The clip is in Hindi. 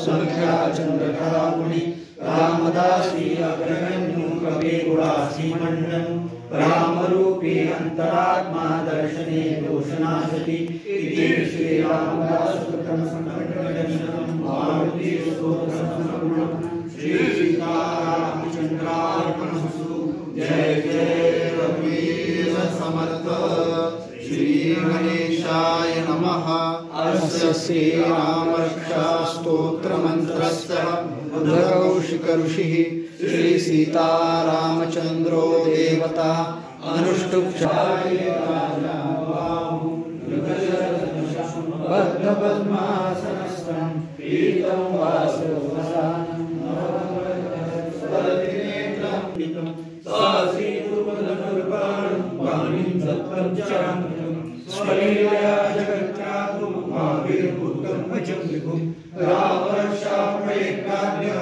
संख्याचंद्रकामुनि रामदासी अग्रगण्यो कवि गुणासी मंडन रामरूपी अंतरात्मा दर्शने दोषनाशति इति श्री रामदास कृतं संकटनाशनं मारुति स्तोत्रं श्री सीतारामचंद्रार्पणमस्तु। जय जय रघुवीर समर्थ श्री गणेशाय नमः। अस्य श्री रामरक्षा स्तोत्र मंत्रस्य बुद्धकौशिक ऋषिः श्री सीतारामचंद्रो देवता अनुष्टुप् पीतं वासवसानं वाणीं सत्पञ्चामृतं स्वलीलया जगत्यातु महावीरभूतं भजं विभुं रामरक्षामये काव्यः